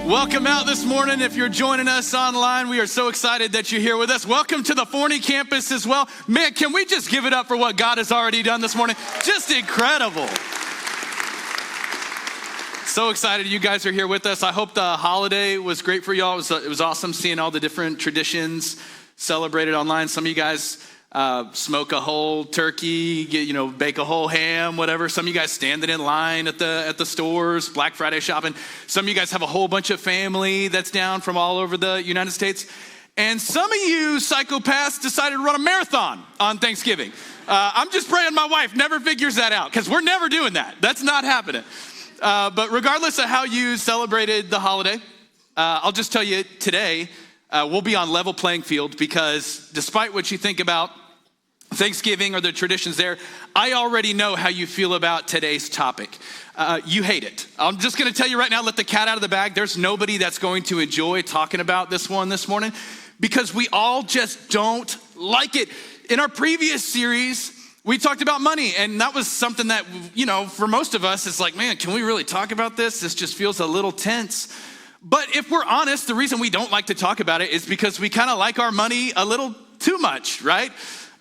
Welcome out this morning. If you're joining us online, we are so excited that you're here with us. Welcome to the Forney campus as well. Man, can we just give it up for what God has already done this morning? Just incredible. So excited you guys are here with us. I hope the holiday was great for y'all. It was awesome seeing all the different traditions celebrated online. Some of you guys smoke a whole turkey, bake a whole ham, whatever. Some of you guys standing in line at the stores, Black Friday shopping. Some of you guys have a whole bunch of family that's down from all over the United States. And some of you psychopaths decided to run a marathon on Thanksgiving. I'm just praying my wife never figures that out because we're never doing that. That's not happening. But regardless of how you celebrated the holiday, I'll just tell you today, we'll be on level playing field because despite what you think about Thanksgiving or the traditions there, I already know how you feel about today's topic. You hate it. I'm just gonna tell you right now, let the cat out of the bag. There's nobody that's going to enjoy talking about this one this morning because we all just don't like it. In our previous series, we talked about money, and that was something that, for most of us, it's like, man, can we really talk about this? This just feels a little tense. But if we're honest, the reason we don't like to talk about it is because we kind of like our money a little too much, right?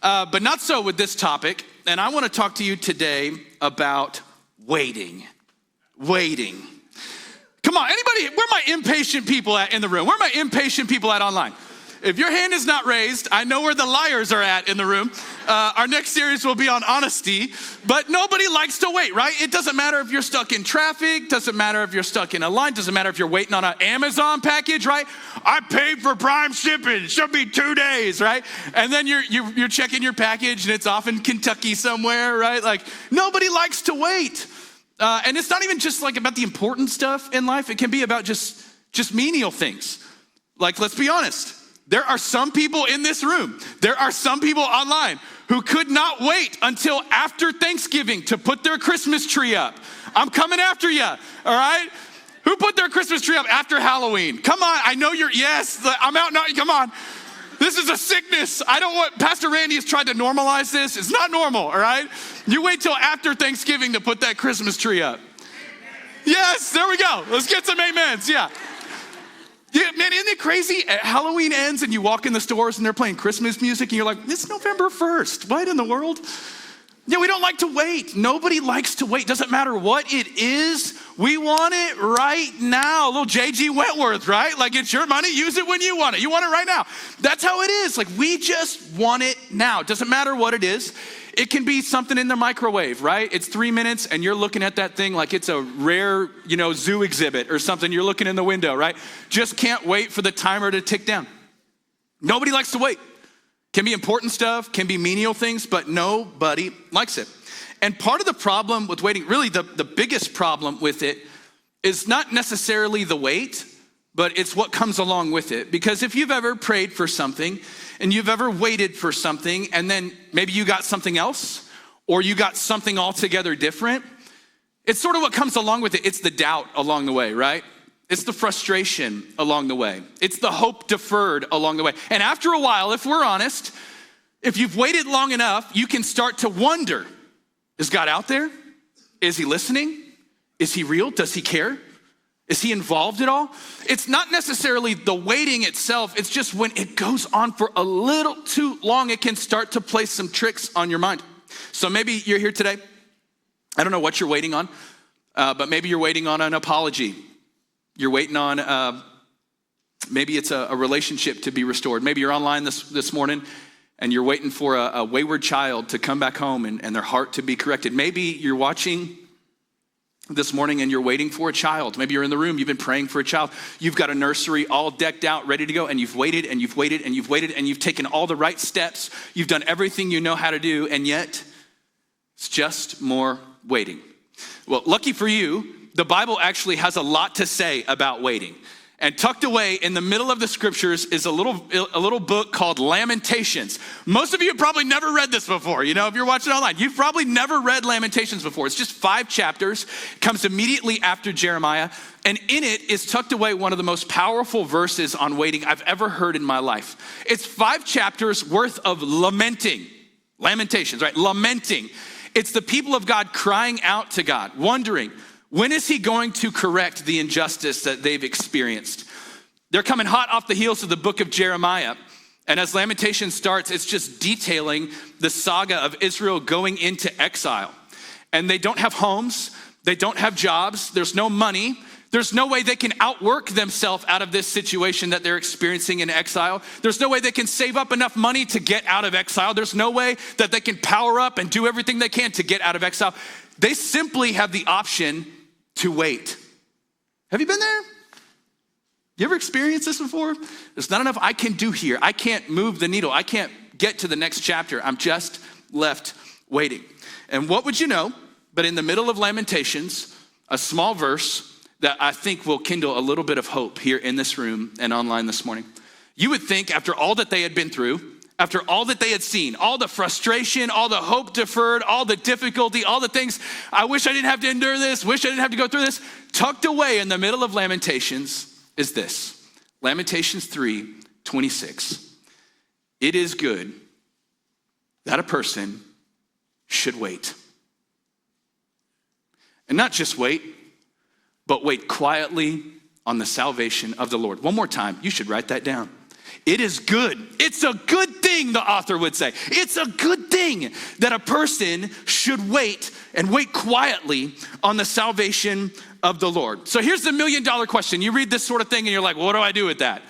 But not so with this topic. And I want to talk to you today about waiting. Waiting. Come on, anybody, where are my impatient people at in the room? Where are my impatient people at online? If your hand is not raised, I know where the liars are at in the room. Our next series will be on honesty, but nobody likes to wait, right? It doesn't matter if you're stuck in traffic, doesn't matter if you're stuck in a line, doesn't matter if you're waiting on an Amazon package, right? I paid for Prime shipping, it should be 2 days, right? And then you're checking your package and it's off in Kentucky somewhere, right? Like nobody likes to wait. And it's not even just like about the important stuff in life. It can be about just menial things. Like, let's be honest. There are some people in this room, there are some people online who could not wait until after Thanksgiving to put their Christmas tree up. I'm coming after you, all right? Who put their Christmas tree up after Halloween? Come on, I know yes, I'm out now, come on. This is a sickness. Pastor Randy has tried to normalize this. It's not normal, all right? You wait till after Thanksgiving to put that Christmas tree up. Yes, there we go. Let's get some amens, yeah. Yeah, man, isn't it crazy? Halloween ends and you walk in the stores and they're playing Christmas music and you're like, it's November 1st. What in the world? Yeah, we don't like to wait. Nobody likes to wait. Doesn't matter what it is. We want it right now. A little J.G. Wentworth, right? Like it's your money. Use it when you want it. You want it right now. That's how it is. Like we just want it now. Doesn't matter what it is. It can be something in the microwave, right? It's 3 minutes and you're looking at that thing like it's a rare, zoo exhibit or something. You're looking in the window, right? Just can't wait for the timer to tick down. Nobody likes to wait. Can be important stuff, can be menial things, but nobody likes it. And part of the problem with waiting, really the biggest problem with it is not necessarily the wait, but it's what comes along with it. Because if you've ever prayed for something and you've ever waited for something and then maybe you got something else or you got something altogether different, it's sort of what comes along with it. It's the doubt along the way, right? It's the frustration along the way. It's the hope deferred along the way. And after a while, if we're honest, if you've waited long enough, you can start to wonder, is God out there? Is he listening? Is he real? Does he care? Is he involved at all? It's not necessarily the waiting itself. It's just when it goes on for a little too long, it can start to play some tricks on your mind. So maybe you're here today. I don't know what you're waiting on, but maybe you're waiting on an apology. You're waiting on, maybe it's a relationship to be restored. Maybe you're online this morning and you're waiting for a wayward child to come back home and their heart to be corrected. Maybe you're watching this morning and you're waiting for a child. Maybe you're in the room, you've been praying for a child. You've got a nursery all decked out, ready to go, and you've waited and you've waited and you've waited and you've taken all the right steps. You've done everything you know how to do, and yet it's just more waiting. Well, lucky for you, the Bible actually has a lot to say about waiting. And tucked away in the middle of the scriptures is a little book called Lamentations. Most of you have probably never read this before. If you're watching online, you've probably never read Lamentations before. It's just 5 chapters, comes immediately after Jeremiah. And in it is tucked away one of the most powerful verses on waiting I've ever heard in my life. It's 5 chapters worth of lamenting. Lamentations, right? Lamenting. It's the people of God crying out to God, wondering, When is he going to correct the injustice that they've experienced? They're coming hot off the heels of the book of Jeremiah. And as Lamentations starts, it's just detailing the saga of Israel going into exile. And they don't have homes, they don't have jobs, there's no money. There's no way they can outwork themselves out of this situation that they're experiencing in exile. There's no way they can save up enough money to get out of exile. There's no way that they can power up and do everything they can to get out of exile. They simply have the option to wait. Have you been there? You ever experienced this before? There's not enough I can do here. I can't move the needle. I can't get to the next chapter. I'm just left waiting. And what would you know, but in the middle of Lamentations, a small verse that I think will kindle a little bit of hope here in this room and online this morning. You would think after all that they had been through, after all that they had seen, all the frustration, all the hope deferred, all the difficulty, all the things, I wish I didn't have to endure this, wish I didn't have to go through this, tucked away in the middle of Lamentations is this. Lamentations 3:26. It is good that a person should wait. And not just wait, but wait quietly on the salvation of the Lord. One more time, you should write that down. It is good. It's a good thing, the author would say. It's a good thing that a person should wait and wait quietly on the salvation of the Lord. So here's the $1 million question. You read this sort of thing and you're like, well, what do I do with that?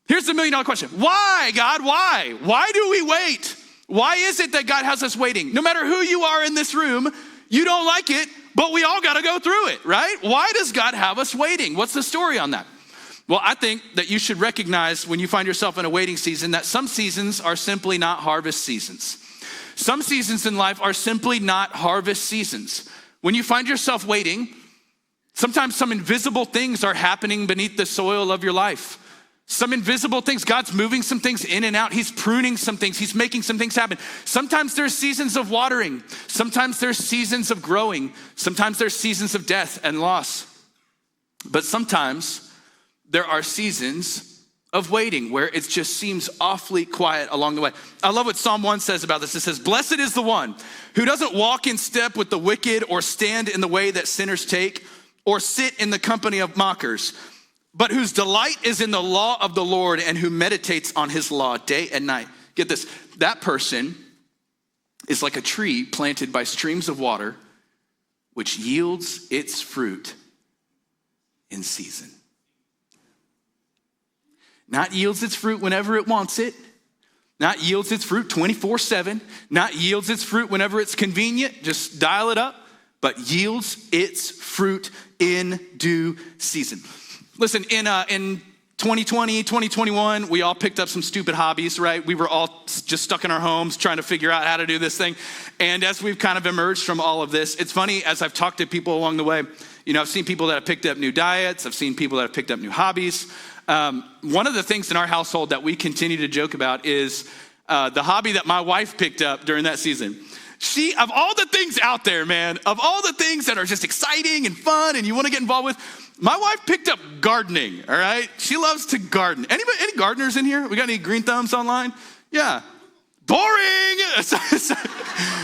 Here's the $1 million question. Why, God? Why? Why do we wait? Why is it that God has us waiting? No matter who you are in this room, you don't like it, but we all got to go through it, right? Why does God have us waiting? What's the story on that? Well, I think that you should recognize when you find yourself in a waiting season that some seasons are simply not harvest seasons. Some seasons in life are simply not harvest seasons. When you find yourself waiting, sometimes some invisible things are happening beneath the soil of your life. Some invisible things, God's moving some things in and out. He's pruning some things. He's making some things happen. Sometimes there's seasons of watering. Sometimes there's seasons of growing. Sometimes there's seasons of death and loss. But sometimes there are seasons of waiting where it just seems awfully quiet along the way. I love what Psalm 1 says about this. It says, blessed is the one who doesn't walk in step with the wicked or stand in the way that sinners take or sit in the company of mockers, but whose delight is in the law of the Lord and who meditates on his law day and night. Get this, that person is like a tree planted by streams of water, which yields its fruit in season. Not yields its fruit whenever it wants it, not yields its fruit 24/7, not yields its fruit whenever it's convenient, just dial it up, but yields its fruit in due season. Listen, in 2020, 2021, we all picked up some stupid hobbies, right? We were all just stuck in our homes trying to figure out how to do this thing. And as we've kind of emerged from all of this, it's funny, as I've talked to people along the way, I've seen people that have picked up new diets. I've seen people that have picked up new hobbies. One of the things in our household that we continue to joke about is the hobby that my wife picked up during that season. She, of all the things out there, man, of all the things that are just exciting and fun and you want to get involved with, my wife picked up gardening, all right? She loves to garden. Any gardeners in here? We got any green thumbs online? Yeah. Boring.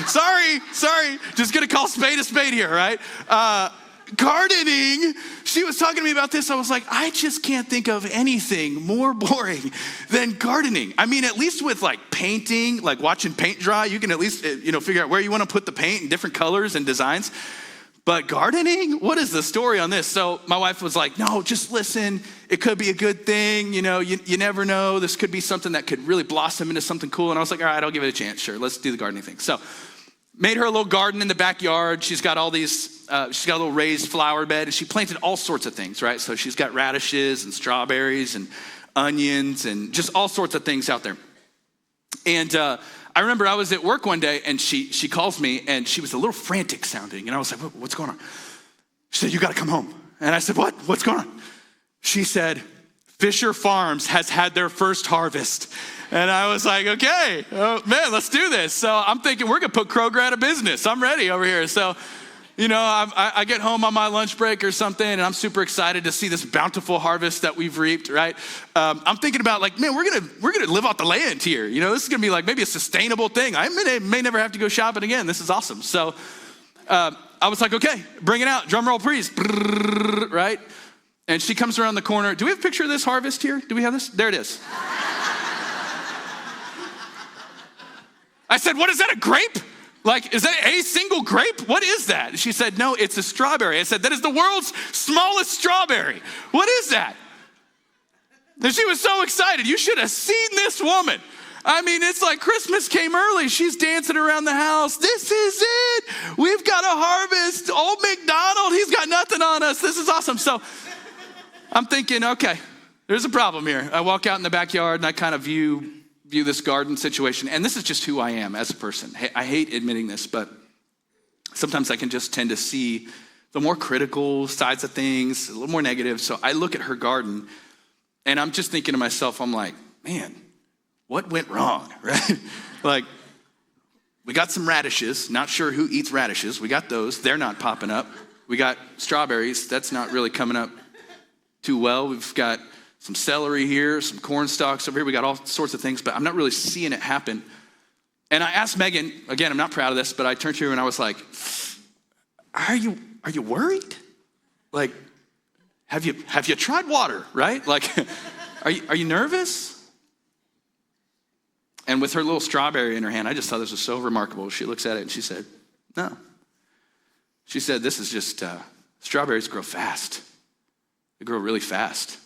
Sorry. Just gonna call spade a spade here, right? Gardening. She was talking to me about this. I was like, I just can't think of anything more boring than gardening. I mean, at least with like painting, like watching paint dry, you can at least, figure out where you want to put the paint in different colors and designs. But gardening, what is the story on this? So my wife was like, no, just listen. It could be a good thing. You never know. This could be something that could really blossom into something cool. And I was like, all right, I'll give it a chance. Sure, let's do the gardening thing. So made her a little garden in the backyard. She's got all these, she's got a little raised flower bed, and she planted all sorts of things, right? So she's got radishes and strawberries and onions and just all sorts of things out there. And I remember I was at work one day, and she calls me, and she was a little frantic sounding. And I was like, what's going on? She said, you got to come home. And I said, what? What's going on? She said, Fisher Farms has had their first harvest. And I was like, okay, man, let's do this. So I'm thinking we're going to put Kroger out of business. I'm ready over here. So, I get home on my lunch break or something, and I'm super excited to see this bountiful harvest that we've reaped, right? I'm thinking about like, man, we're gonna live off the land here. This is gonna be like maybe a sustainable thing. I may never have to go shopping again. This is awesome. So I was like, okay, bring it out. Drum roll, please. Right? And she comes around the corner. Do we have a picture of this harvest here? Do we have this? There it is. I said, what is that, a grape? Like, is that a single grape? What is that? She said, no, it's a strawberry. I said, that is the world's smallest strawberry. What is that? And she was so excited. You should have seen this woman. I mean, it's like Christmas came early. She's dancing around the house. This is it. We've got a harvest. Old McDonald, he's got nothing on us. This is awesome. So I'm thinking, okay, there's a problem here. I walk out in the backyard and I kind of view this garden situation. And this is just who I am as a person. I hate admitting this, but sometimes I can just tend to see the more critical sides of things, a little more negative. So I look at her garden and I'm just thinking to myself, I'm like, man, what went wrong, right? Like, we got some radishes. Not sure who eats radishes. We got those. They're not popping up. We got strawberries. That's not really coming up too well. We've got some celery here, some corn stalks over here. We got all sorts of things, but I'm not really seeing it happen. And I asked Megan, again, I'm not proud of this, but I turned to her and I was like, are you worried? Like, have you tried water, right? Like, are you nervous? And with her little strawberry in her hand, I just thought this was so remarkable. She looks at it and she said, no. She said, this is just, strawberries grow fast. They grow really fast.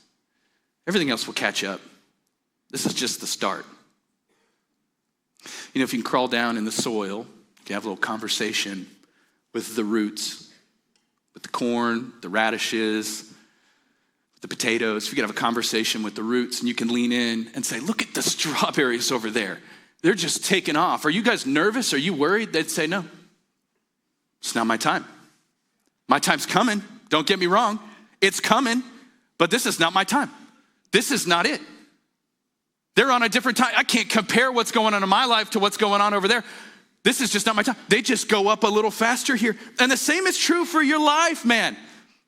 Everything else will catch up. This is just the start. You know, if you can crawl down in the soil, you can have a little conversation with the roots, with the corn, the radishes, the potatoes. If you can have a conversation with the roots and you can lean in and say, look at the strawberries over there. They're just taking off. Are you guys nervous? Are you worried? They'd say, no, it's not my time. My time's coming. Don't get me wrong. It's coming, but this is not my time. This is not it. They're on a different time. I can't compare what's going on in my life to what's going on over there. This is just not my time. They just go up a little faster here. And the same is true for your life, man.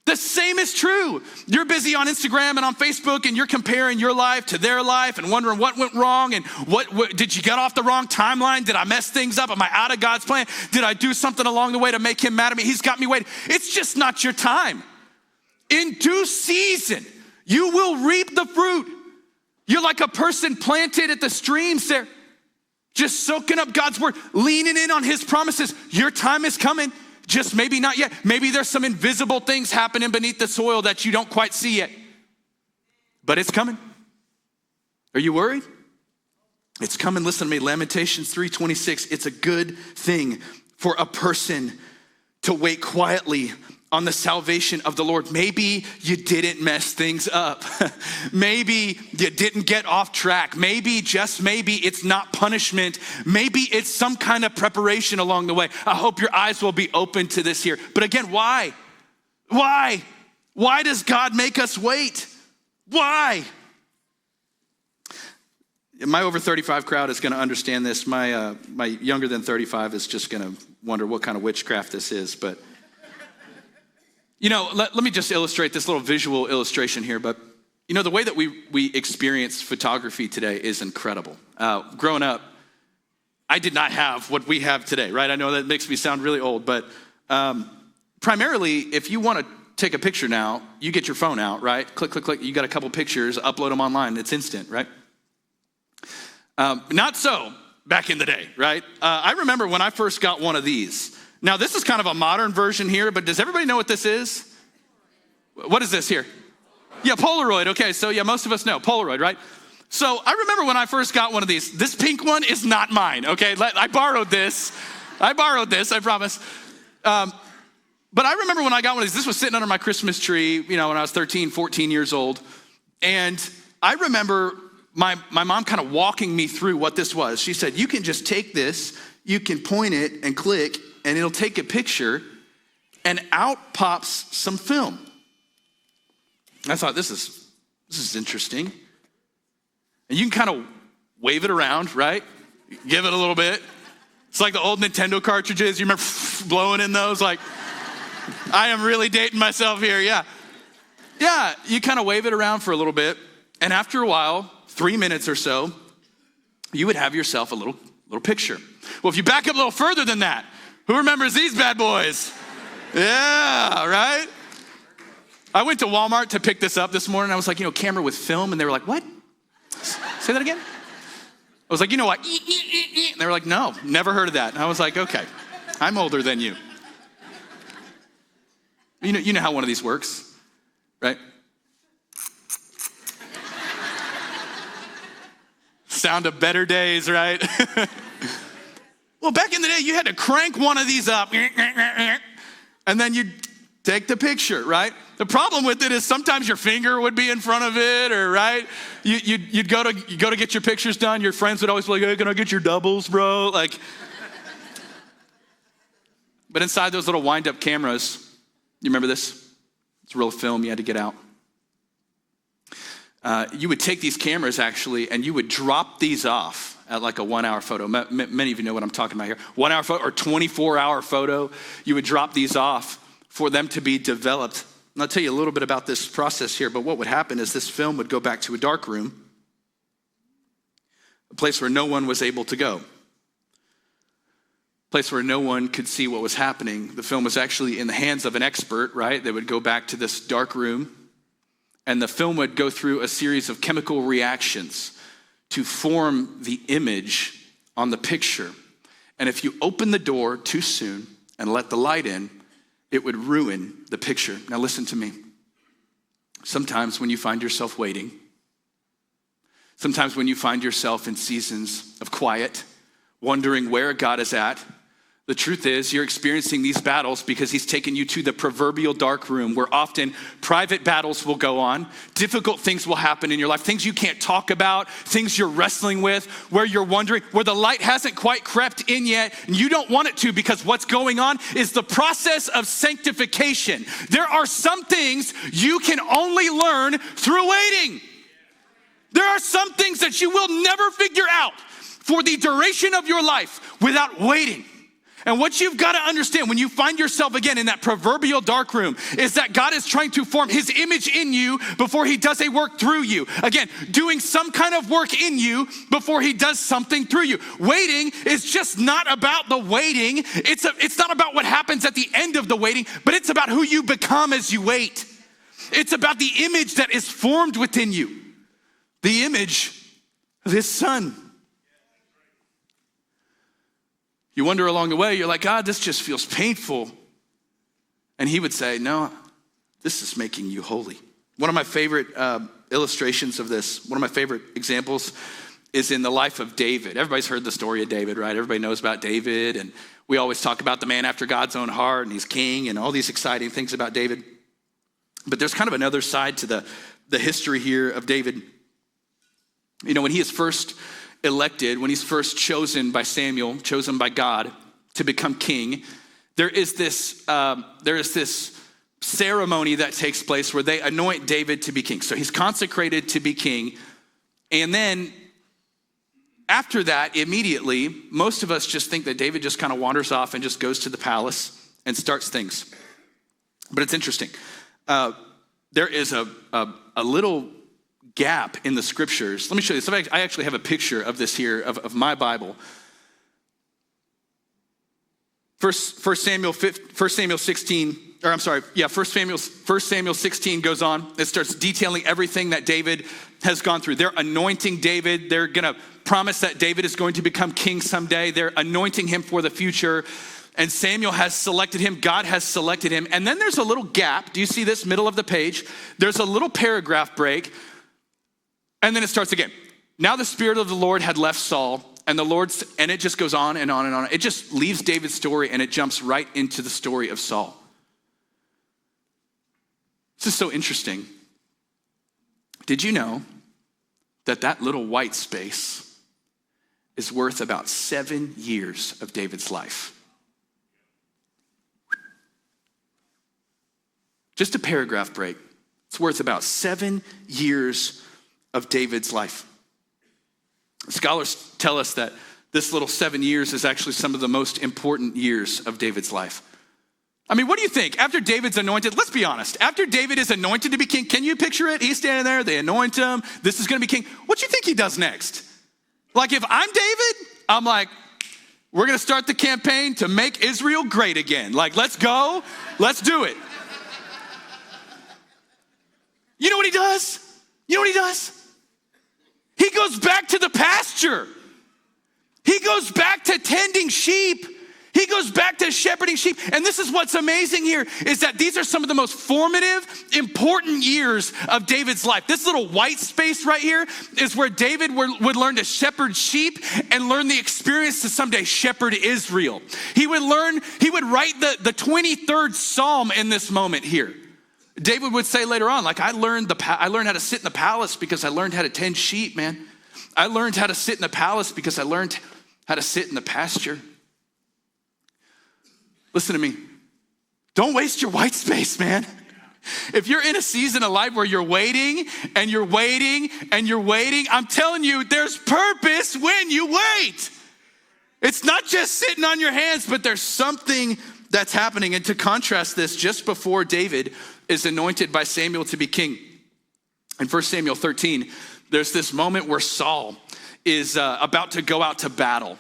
The same is true. You're busy on Instagram and on Facebook and you're comparing your life to their life and wondering what went wrong and what did you get off the wrong timeline? Did I mess things up? Am I out of God's plan? Did I do something along the way to make him mad at me? He's got me waiting. It's just not your time. In due season, you will reap the fruit. You're like a person planted at the streams there, just soaking up God's word, leaning in on his promises. Your time is coming, just maybe not yet. Maybe there's some invisible things happening beneath the soil that you don't quite see yet, but it's coming. Are you worried? It's coming. Listen to me, Lamentations 3:26. It's a good thing for a person to wait quietly on the salvation of the Lord. Maybe you didn't mess things up. Maybe you didn't get off track. Maybe, just maybe, it's not punishment. Maybe it's some kind of preparation along the way. I hope your eyes will be open to this here. But again, why? Why? Why does God make us wait? Why? My over 35 crowd is going to understand this. My younger than 35 is just going to wonder what kind of witchcraft this is. But you know, let me just illustrate this little visual illustration here. But you know, the way that we experience photography today is incredible. Growing up, I did not have what we have today, right? I know that makes me sound really old, but primarily, if you want to take a picture now, you get your phone out, right? Click, click, click. You got a couple pictures, upload them online. It's instant, right? Not so back in the day, right? I remember when I first got one of these. Now, this is kind of a modern version here, but does everybody know what this is? What is this here? Yeah, Polaroid. Okay, so yeah, most of us know Polaroid, right? So I remember when I first got one of these. This pink one is not mine, okay? I borrowed this, I promise. But I remember when I got one of these, this was sitting under my Christmas tree, you know, when I was 13, 14 years old. And I remember my mom kind of walking me through what this was. She said, you can just take this, you can point it and click, and it'll take a picture, and out pops some film. I thought, this is interesting. And you can kind of wave it around, right? Give it a little bit. It's like the old Nintendo cartridges. You remember blowing in those? Like, I am really dating myself here, yeah. Yeah, you kind of wave it around for a little bit, and after a while, 3 minutes or so, you would have yourself a little picture. Well, if you back up a little further than that, who remembers these bad boys? Yeah, right? I went to Walmart to pick this up this morning. I was like, camera with film. And they were like, what? Say that again? I was like, you know what? And they were like, no, never heard of that. And I was like, okay, I'm older than you. You know how one of these works, right? Sound of better days, right? Well, back in the day, you had to crank one of these up, and then you'd take the picture, right? The problem with it is sometimes your finger would be in front of it, or right? You'd go to get your pictures done. Your friends would always be like, hey, can I get your doubles, bro? But inside those little wind-up cameras, you remember this? It's real film you had to get out. You would take these cameras, actually, and you would drop these off at like a 1 hour photo. Many of you know what I'm talking about here. 1 hour photo or 24-hour photo. You would drop these off for them to be developed. And I'll tell you a little bit about this process here, but what would happen is this film would go back to a dark room, a place where no one was able to go, a place where no one could see what was happening. The film was actually in the hands of an expert, right? They would go back to this dark room, and the film would go through a series of chemical reactions to form the image on the picture. And if you open the door too soon and let the light in, it would ruin the picture. Now listen to me. Sometimes when you find yourself waiting, sometimes when you find yourself in seasons of quiet, wondering where God is at, the truth is you're experiencing these battles because he's taken you to the proverbial dark room where often private battles will go on. Difficult things will happen in your life, things you can't talk about, things you're wrestling with, where you're wondering, where the light hasn't quite crept in yet, and you don't want it to, because what's going on is the process of sanctification. There are some things you can only learn through waiting. There are some things that you will never figure out for the duration of your life without waiting. And what you've got to understand when you find yourself again in that proverbial dark room is that God is trying to form his image in you before he does a work through you. Again, doing some kind of work in you before he does something through you. Waiting is just not about the waiting. It's not about what happens at the end of the waiting, but it's about who you become as you wait. It's about the image that is formed within you. The image of his son. You wonder along the way, you're like, God, this just feels painful. And he would say, no, this is making you holy. One of my favorite illustrations of this, one of my favorite examples is in the life of David. Everybody's heard the story of David, right? Everybody knows about David. And we always talk about the man after God's own heart, and he's king, and all these exciting things about David. But there's kind of another side to the history here of David. You know, when he is first elected, when he's first chosen by Samuel, chosen by God to become king, there is this ceremony that takes place where they anoint David to be king. So he's consecrated to be king. And then after that, immediately, most of us just think that David just kind of wanders off and just goes to the palace and starts things. But it's interesting. There is a little gap in the scriptures. Let me show you. So I actually have a picture of this here, of my Bible. First Samuel 16 goes on. It starts detailing everything that David has gone through. They're anointing David. They're going to promise that David is going to become king someday. They're anointing him for the future. And Samuel has selected him. God has selected him. And then there's a little gap. Do you see this middle of the page? There's a little paragraph break. And then it starts again. Now the Spirit of the Lord had left Saul, and it just goes on and on and on. It just leaves David's story and it jumps right into the story of Saul. This is so interesting. Did you know that little white space is worth about 7 years of David's life? Just a paragraph break. It's worth about 7 years of David's life. Scholars tell us that this little 7 years is actually some of the most important years of David's life. I mean, what do you think? After David's anointed, let's be honest. After David is anointed to be king, can you picture it? He's standing there, they anoint him. This is going to be king. What do you think he does next? Like if I'm David, I'm like, We're going to start the campaign to make Israel great again. Like, let's go. Let's do it. You know what he does? You know what he does? He goes back to the pasture. He goes back to tending sheep. He goes back to shepherding sheep. And this is what's amazing here is that these are some of the most formative, important years of David's life. This little white space right here is where David would learn to shepherd sheep and learn the experience to someday shepherd Israel. He would write the 23rd Psalm in this moment here. David would say later on, like, I learned how to sit in the palace because I learned how to tend sheep, man. I learned how to sit in the palace because I learned how to sit in the pasture. Listen to me. Don't waste your white space, man. If you're in a season of life where you're waiting and you're waiting and you're waiting, I'm telling you, there's purpose when you wait. It's not just sitting on your hands, but there's something that's happening. And to contrast this, just before David is anointed by Samuel to be king, in 1 Samuel 13, there's this moment where Saul is about to go out to battle.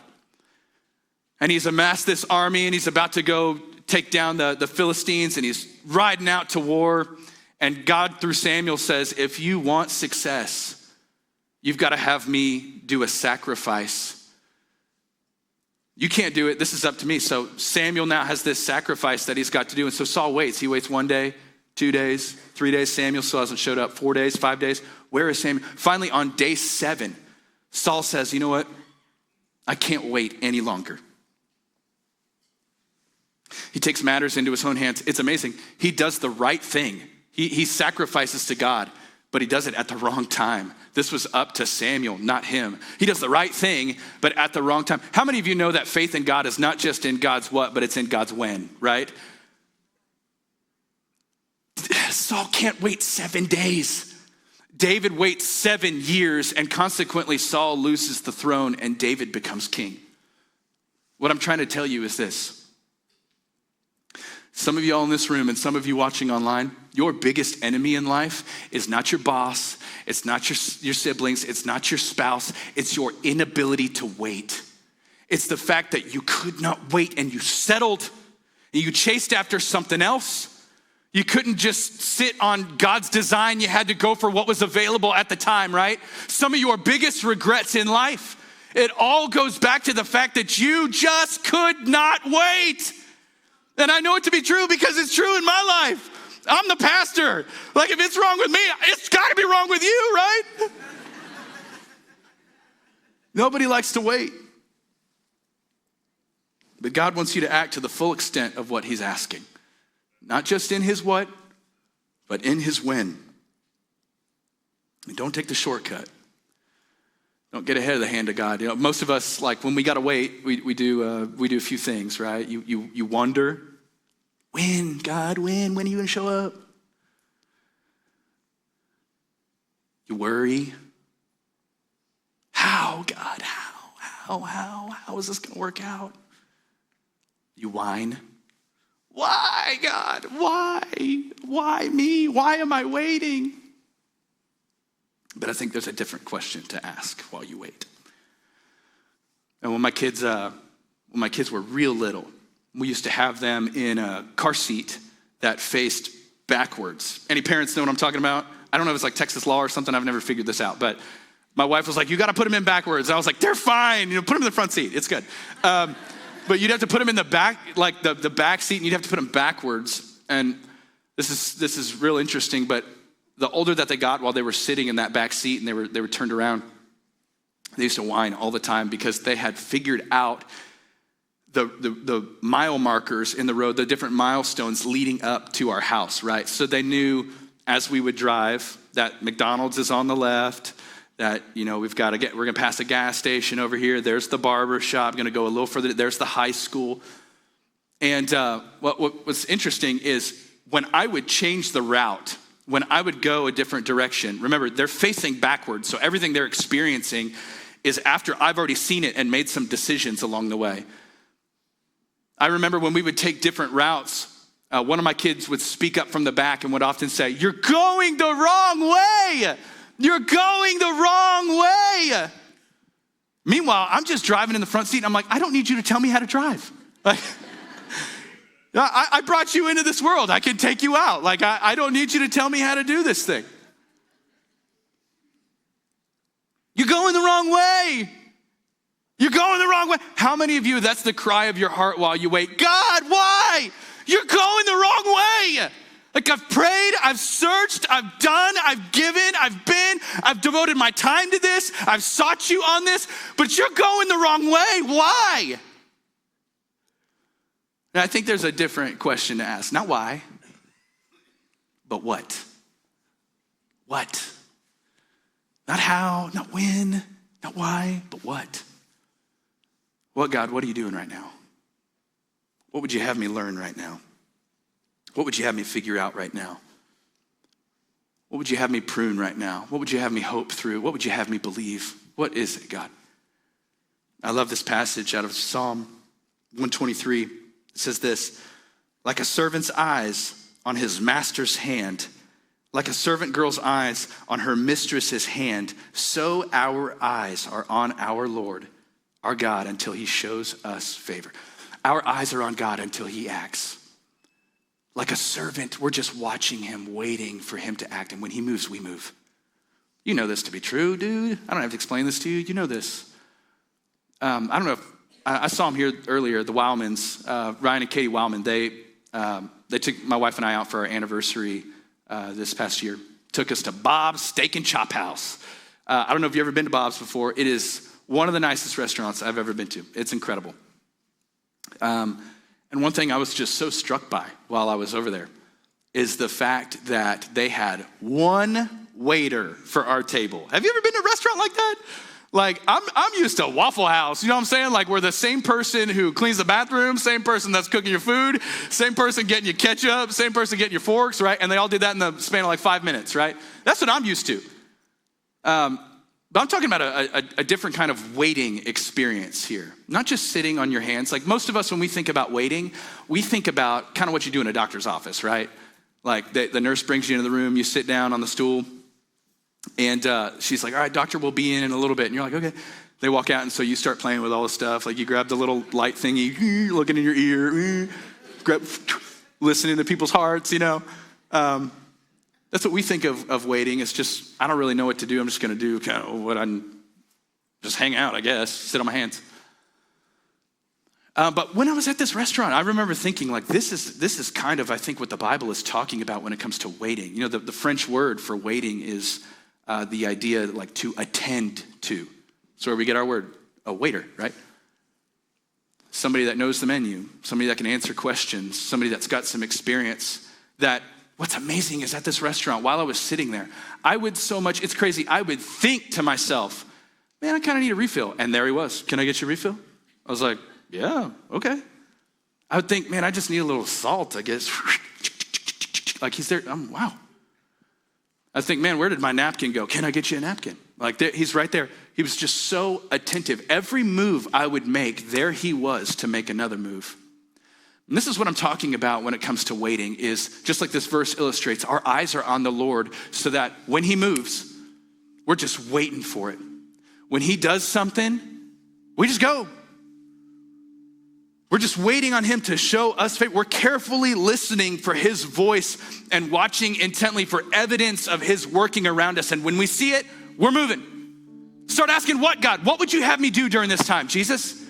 And he's amassed this army and he's about to go take down the Philistines and he's riding out to war. And God, through Samuel, says, if you want success, you've got to have me do a sacrifice. You can't do it. This is up to me. So Samuel now has this sacrifice that he's got to do. And so Saul waits. He waits 1 day, 2 days, 3 days. Samuel still hasn't showed up. 4 days, 5 days. Where is Samuel? Finally, on day 7, Saul says, you know what? I can't wait any longer. He takes matters into his own hands. It's amazing. He does the right thing. He sacrifices to God, but he does it at the wrong time. This was up to Samuel, not him. He does the right thing, but at the wrong time. How many of you know that faith in God is not just in God's what, but it's in God's when, right? Saul can't wait 7 days. David waits 7 years, and consequently Saul loses the throne and David becomes king. What I'm trying to tell you is this. Some of y'all in this room and some of you watching online, your biggest enemy in life is not your boss, it's not your siblings, it's not your spouse, it's your inability to wait. It's the fact that you could not wait and you settled and you chased after something else. You couldn't just sit on God's design, you had to go for what was available at the time, right? Some of your biggest regrets in life, it all goes back to the fact that you just could not wait. And I know it to be true because it's true in my life. I'm the pastor. Like, if it's wrong with me, it's got to be wrong with you, right? Nobody likes to wait. But God wants you to act to the full extent of what he's asking. Not just in his what, but in his when. And don't take the shortcut. Don't get ahead of the hand of God. You know, most of us, like, when we gotta wait, we do a few things, right? You wonder, when, God, when are you gonna show up? You worry, how, God, how is this gonna work out? You whine, why, God, why me? Why am I waiting? But I think there's a different question to ask while you wait. And when my kids were real little, we used to have them in a car seat that faced backwards. Any parents know what I'm talking about? I don't know if it's like Texas law or something. I've never figured this out. But my wife was like, you got to put them in backwards. I was like, they're fine. You know, put them in the front seat. It's good. But you'd have to put them in the back, like the back seat, and you'd have to put them backwards. And this is real interesting, but the older that they got while they were sitting in that back seat and they were turned around, they used to whine all the time because they had figured out the mile markers in the road, the different milestones leading up to our house, right? So they knew as we would drive that McDonald's is on the left, that, you know, we're gonna pass a gas station over here. There's the barber shop, gonna go a little further. There's the high school. And what's interesting is when I would change the route, when I would go a different direction, remember, they're facing backwards, so everything they're experiencing is after I've already seen it and made some decisions along the way. I remember when we would take different routes, one of my kids would speak up from the back and would often say, you're going the wrong way. You're going the wrong way. Meanwhile, I'm just driving in the front seat. And I'm like, I don't need you to tell me how to drive. Like, I brought you into this world. I can take you out. Like, I don't need you to tell me how to do this thing. You're going the wrong way. You're going the wrong way. How many of you, that's the cry of your heart while you wait? God, why? You're going the wrong way. Like, I've prayed, I've searched, I've done, I've given, I've devoted my time to this, I've sought you on this, but you're going the wrong way. Why? And I think there's a different question to ask. Not why, but what? What? Not how, not when, not why, but what? What, God, what are you doing right now? What would you have me learn right now? What would you have me figure out right now? What would you have me prune right now? What would you have me hope through? What would you have me believe? What is it, God? I love this passage out of Psalm 123. It says this, like a servant's eyes on his master's hand, like a servant girl's eyes on her mistress's hand, so our eyes are on our Lord, our God, until he shows us favor. Our eyes are on God until he acts. Like a servant, we're just watching him, waiting for him to act. And when he moves, we move. You know this to be true, dude. I don't have to explain this to you. You know this. I don't know if, I saw them here earlier, the Wildmans, Ryan and Katie Wildman. They took my wife and I out for our anniversary this past year. Took us to Bob's Steak and Chop House. I don't know if you've ever been to Bob's before. It is one of the nicest restaurants I've ever been to. It's incredible. And one thing I was just so struck by while I was over there is the fact that they had one waiter for our table. Have you ever been to a restaurant like that? Like, I'm used to Waffle House, you know what I'm saying? Like, we're the same person who cleans the bathroom, same person that's cooking your food, same person getting you ketchup, same person getting your forks, right? And they all did that in the span of like 5 minutes, right? That's what I'm used to. But I'm talking about a different kind of waiting experience here. Not just sitting on your hands. Like most of us, when we think about waiting, we think about kind of what you do in a doctor's office, right? Like the nurse brings you into the room, you sit down on the stool, and she's like, all right, doctor will be in a little bit. And you're like, okay. They walk out, and so you start playing with all the stuff. Like you grab the little light thingy, looking in your ear, listening to people's hearts, you know. That's what we think of waiting. It's just, I don't really know what to do. I'm just going to do kind of what just hang out, I guess, sit on my hands. But when I was at this restaurant, I remember thinking like, this is kind of, I think, what the Bible is talking about when it comes to waiting. You know, the French word for waiting is the idea like to attend to. So where we get our word, a waiter, right? Somebody that knows the menu, somebody that can answer questions, somebody that's got some experience. That what's amazing is at this restaurant, while I was sitting there, I would so much, it's crazy, I would think to myself, man, I kind of need a refill. And there he was. Can I get you a refill? I was like, yeah, okay. I would think, man, I just need a little salt, I guess. Like he's there, wow. I think, man, where did my napkin go? Can I get you a napkin? Like he's right there. He was just so attentive. Every move I would make, there he was to make another move. And this is what I'm talking about when it comes to waiting is, just like this verse illustrates, our eyes are on the Lord so that when he moves, we're just waiting for it. When he does something, we just go. We're just waiting on him to show us favor. We're carefully listening for his voice and watching intently for evidence of his working around us. And when we see it, we're moving. Start asking, what, God? What would you have me do during this time, Jesus?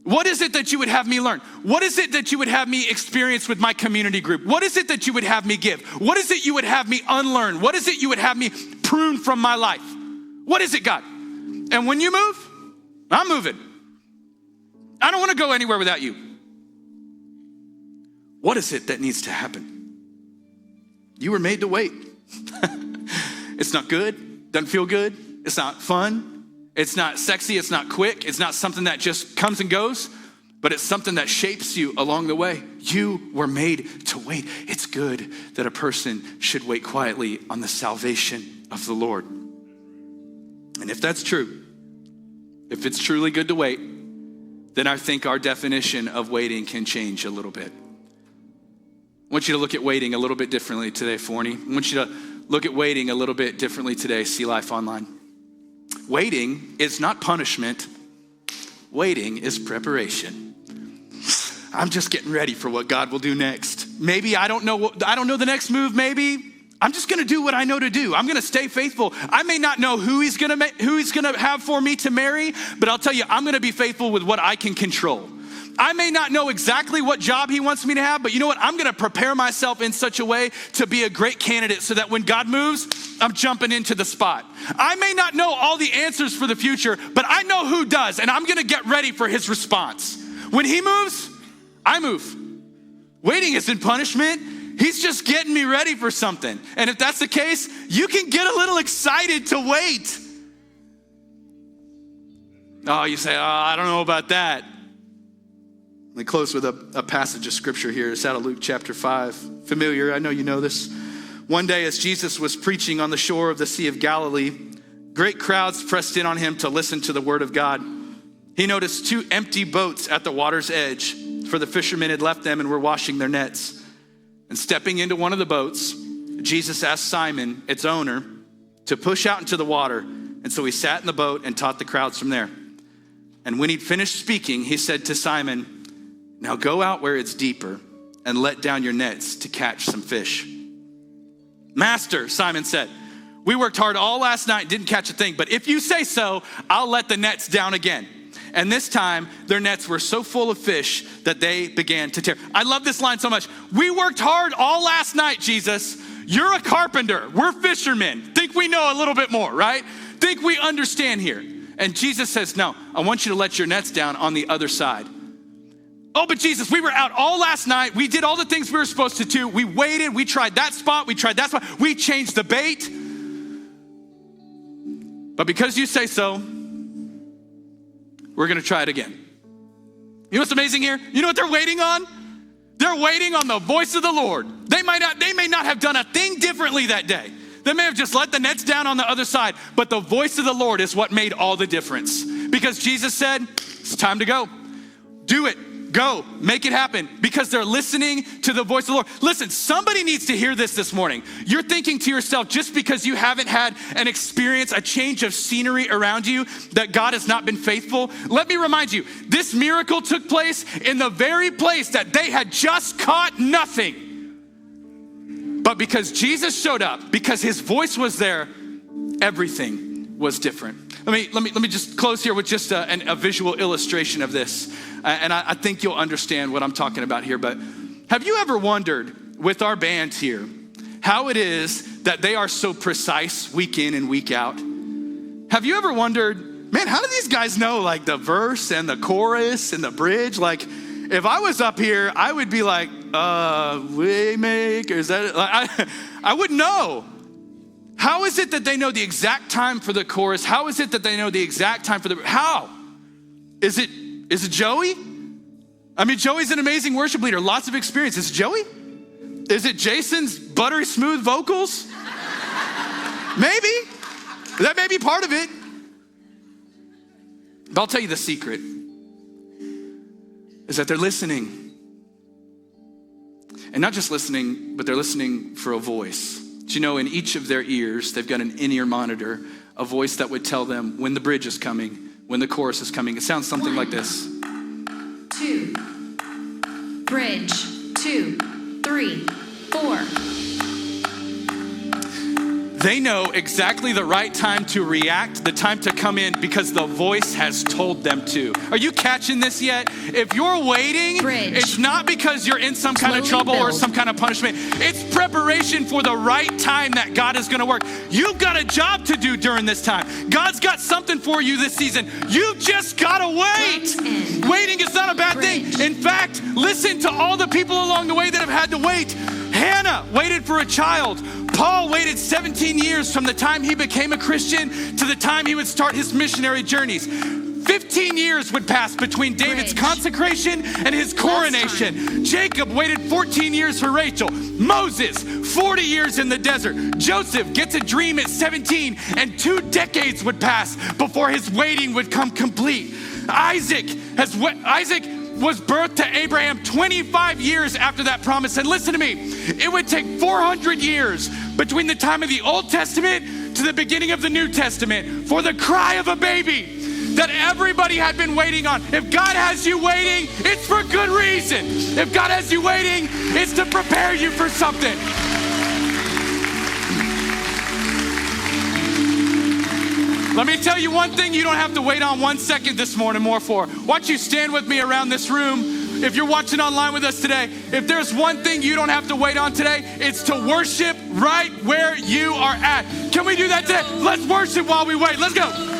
What is it that you would have me learn? What is it that you would have me experience with my community group? What is it that you would have me give? What is it you would have me unlearn? What is it you would have me prune from my life? What is it, God? And when you move, I'm moving. I don't want to go anywhere without you. What is it that needs to happen? You were made to wait. It's not good, doesn't feel good, it's not fun, it's not sexy, it's not quick, it's not something that just comes and goes, but it's something that shapes you along the way. You were made to wait. It's good that a person should wait quietly on the salvation of the Lord. And if that's true, if it's truly good to wait, then I think our definition of waiting can change a little bit. I want you to look at waiting a little bit differently today, Forney. I want you to look at waiting a little bit differently today, See Life Online. waiting is not punishment. Waiting is preparation. I'm just getting ready for what God will do next. Maybe I don't know the next move. Maybe I'm just going to do what I know to do. I'm going to stay faithful. I may not know who he's going to have for me to marry, but I'll tell you, I'm going to be faithful with what I can control. I may not know exactly what job he wants me to have, but you know what? I'm going to prepare myself in such a way to be a great candidate so that when God moves, I'm jumping into the spot. I may not know all the answers for the future, but I know who does, and I'm going to get ready for his response. When he moves, I move. Waiting isn't punishment. He's just getting me ready for something. And if that's the case, you can get a little excited to wait. Oh, you say, I don't know about that. Let me close with a passage of scripture here. It's out of Luke chapter 5. Familiar, I know you know this. One day as Jesus was preaching on the shore of the Sea of Galilee, great crowds pressed in on him to listen to the word of God. He noticed 2 empty boats at the water's edge, for the fishermen had left them and were washing their nets. And stepping into one of the boats, Jesus asked Simon, its owner, to push out into the water. And so he sat in the boat and taught the crowds from there. And when he'd finished speaking, he said to Simon, now go out where it's deeper and let down your nets to catch some fish. Master, Simon said, we worked hard all last night and didn't catch a thing, but if you say so, I'll let the nets down again. And this time, their nets were so full of fish that they began to tear. I love this line so much. We worked hard all last night, Jesus. You're a carpenter. We're fishermen. Think we know a little bit more, right? Think we understand here. And Jesus says, no, I want you to let your nets down on the other side. Oh, but Jesus, we were out all last night. We did all the things we were supposed to do. We waited. We tried that spot. We tried that spot. We changed the bait. But because you say so, we're going to try it again. You know what's amazing here? You know what they're waiting on? They're waiting on the voice of the Lord. They may not have done a thing differently that day. They may have just let the nets down on the other side, but the voice of the Lord is what made all the difference. Because Jesus said, it's time to go. Do it. Go, make it happen, because they're listening to the voice of the Lord. Listen, somebody needs to hear this morning. You're thinking to yourself, just because you haven't had an experience, a change of scenery around you, that God has not been faithful. Let me remind you, this miracle took place in the very place that they had just caught nothing. But because Jesus showed up, because his voice was there, everything was different. Let me just close here with just a visual illustration of this. And I think you'll understand what I'm talking about here. But have you ever wondered with our band here, how it is that they are so precise week in and week out? Have you ever wondered, man, how do these guys know like the verse and the chorus and the bridge? Like if I was up here, I would be like, Waymaker, is that, I wouldn't know. How is it that they know the exact time for the chorus? How is it that they know the exact time for the, how? Is it Joey? I mean, Joey's an amazing worship leader, lots of experience. Is it Joey? Is it Jason's buttery smooth vocals? Maybe. That may be part of it. But I'll tell you the secret is that they're listening. And not just listening, but they're listening for a voice. Do you know in each of their ears, they've got an in-ear monitor, a voice that would tell them when the bridge is coming, when the chorus is coming. It sounds something like this. 2, bridge, 2, 3, 4. They know exactly the right time to react, the time to come in, because the voice has told them to. Are you catching this yet? If you're waiting, bridge. It's not because you're in some kind of trouble or some kind of punishment. It's preparation for the right time that God is going to work. You've got a job to do during this time. God's got something for you this season. You just got to wait. Waiting is not a bad bridge. thing. In fact, listen to all the people along the way that have had to wait. Hannah waited for a child. Paul waited 17 years from the time he became a Christian to the time he would start his missionary journeys. 15 years would pass between David's consecration and his coronation. Jacob waited 14 years for Rachel. Moses, 40 years in the desert. Joseph gets a dream at 17, and 2 decades would pass before his waiting would come complete. Isaac was birthed to Abraham 25 years after that promise. And listen to me, it would take 400 years between the time of the Old Testament to the beginning of the New Testament for the cry of a baby that everybody had been waiting on. If God has you waiting, it's for good reason. If God has you waiting, it's to prepare you for something. Let me tell you one thing you don't have to wait on 1 second this morning more for. Why don't you stand with me around this room? If you're watching online with us today, if there's one thing you don't have to wait on today, it's to worship right where you are at. Can we do that today? Let's worship while we wait. Let's go.